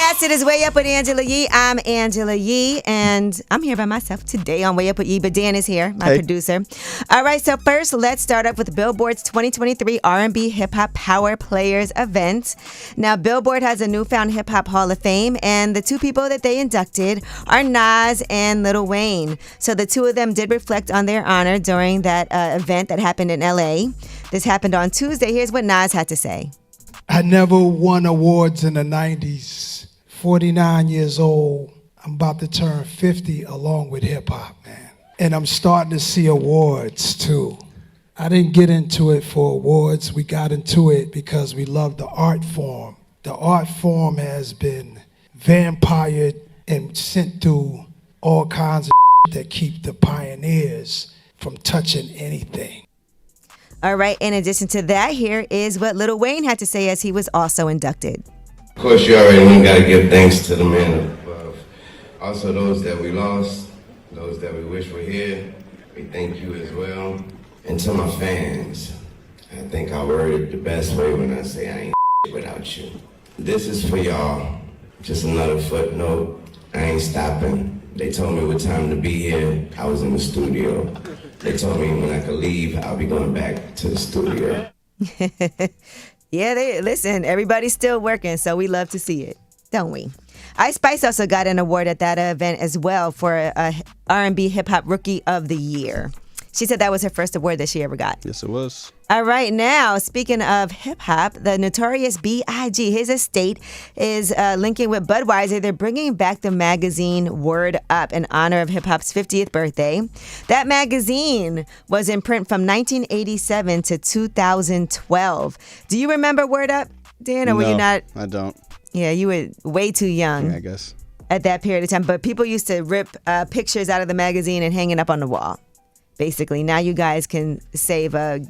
Yes, it is Way Up with Angela Yee. I'm Angela Yee, and I'm here by myself today on Way Up with Yee, but Dan is here, my producer. All right, so first, let's start up with Billboard's 2023 R&B Hip Hop Power Players event. Now, Billboard has a newfound Hip Hop Hall of Fame, and the two people that they inducted are Nas and Lil Wayne. So the two of them did reflect on their honor during that event that happened in L.A. This happened on Tuesday. Here's what Nas had to say. I never won awards in the 90s. 49 years old. I'm about to turn 50 along with hip hop, man. And I'm starting to see awards too. I didn't get into it for awards. We got into it because we love the art form. The art form has been vampired and sent through all kinds of that keep the pioneers from touching anything. All right, in addition to that, here is what Lil Wayne had to say as he was also inducted. Of course, you already got to give thanks to the man above. Also, those that we lost, those that we wish were here, we thank you as well. And to my fans, I think I worded the best way when I say I ain't without you. This is for y'all. Just another footnote. I ain't stopping. They told me what time to be here. I was in the studio. They told me when I could leave, I'll be going back to the studio. Yeah, listen, everybody's still working, so we love to see it, don't we? Ice Spice also got an award at that event as well for a R&B Hip Hop Rookie of the Year. She said that was her first award that she ever got. Yes, it was. All right, now, speaking of hip-hop, the Notorious B.I.G., his estate is linking with Budweiser. They're bringing back the magazine Word Up in honor of hip-hop's 50th birthday. That magazine was in print from 1987 to 2012. Do you remember Word Up, Dan, or were you not? I don't. Yeah, you were way too young. Yeah, I guess. At that period of time. But people used to rip pictures out of the magazine and hang it up on the wall. Basically, now you guys can save a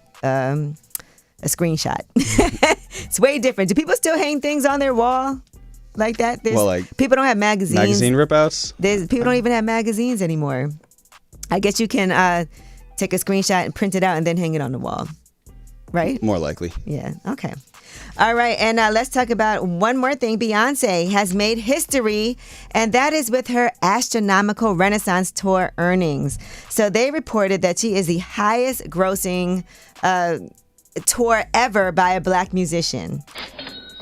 screenshot. It's way different. Do people still hang things on their wall like that? People don't have magazines. Magazine ripouts? People don't even have magazines anymore. I guess you can take a screenshot and print it out and then hang it on the wall, right? More likely. Yeah, okay. All right, and let's talk about one more thing. Beyonce has made history, and that is with her astronomical Renaissance tour earnings. So they reported that she is the highest grossing tour ever by a black musician.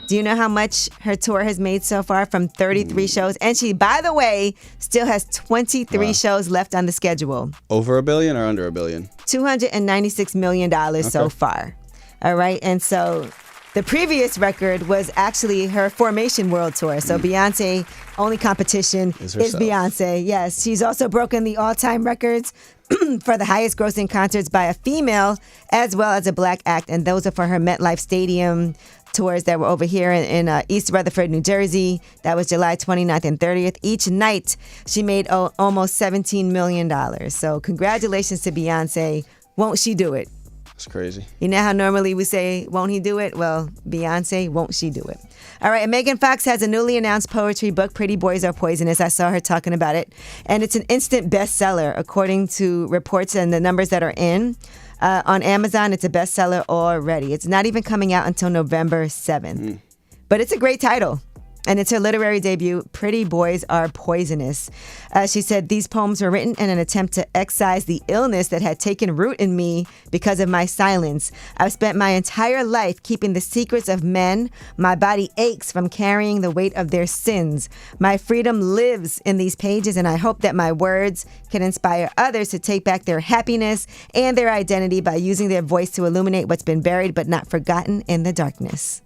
Do you know how much her tour has made so far from 33 shows? And she, by the way, still has 23 shows left on the schedule. Over $1 billion or under $1 billion? $296 million so far. All right, and so the previous record was actually her Formation World Tour. So Beyonce, only competition is Beyonce. Yes, she's also broken the all-time records for the highest grossing concerts by a female as well as a black act. And those are for her MetLife Stadium tours that were over here in East Rutherford, New Jersey. That was July 29th and 30th. Each night, she made almost $17 million. So congratulations to Beyonce. Won't she do it? It's crazy. You know how normally we say, won't he do it? Well, Beyonce, won't she do it? All right, and Megan Fox has a newly announced poetry book, Pretty Boys Are Poisonous. I saw her talking about it. And it's an instant bestseller, according to reports and the numbers that are in. On Amazon, it's a bestseller already. It's not even coming out until November 7th. But it's a great title. And it's her literary debut, Pretty Boys Are Poisonous. She said, these poems were written in an attempt to excise the illness that had taken root in me because of my silence. I've spent my entire life keeping the secrets of men. My body aches from carrying the weight of their sins. My freedom lives in these pages, and I hope that my words can inspire others to take back their happiness and their identity by using their voice to illuminate what's been buried but not forgotten in the darkness.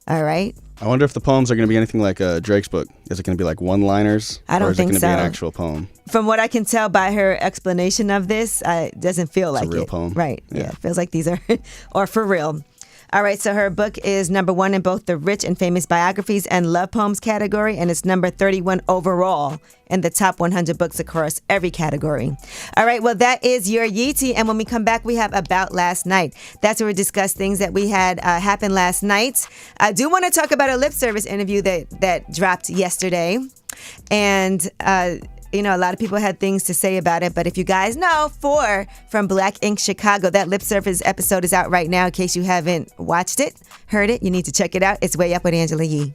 All right? I wonder if the poems are going to be anything like Drake's book. Is it going to be like one-liners? I don't think so. Or is it going to be an actual poem? From what I can tell by her explanation of this, it doesn't feel like it. It's a real poem. Right. Yeah. It feels like these are for real. All right, so her book is number 1 in both the rich and famous biographies and love poems category, and it's number 31 overall in the top 100 books across every category. All right, well, that is your Yeetie, and when we come back, we have About Last Night. That's where we discuss things that we had happen last night. I do want to talk about a lip service interview that dropped yesterday, and you know, a lot of people had things to say about it, but if you guys know, from Black Ink Chicago, that lip service episode is out right now. In case you haven't watched it, heard it, you need to check it out. It's Way Up with Angela Yee.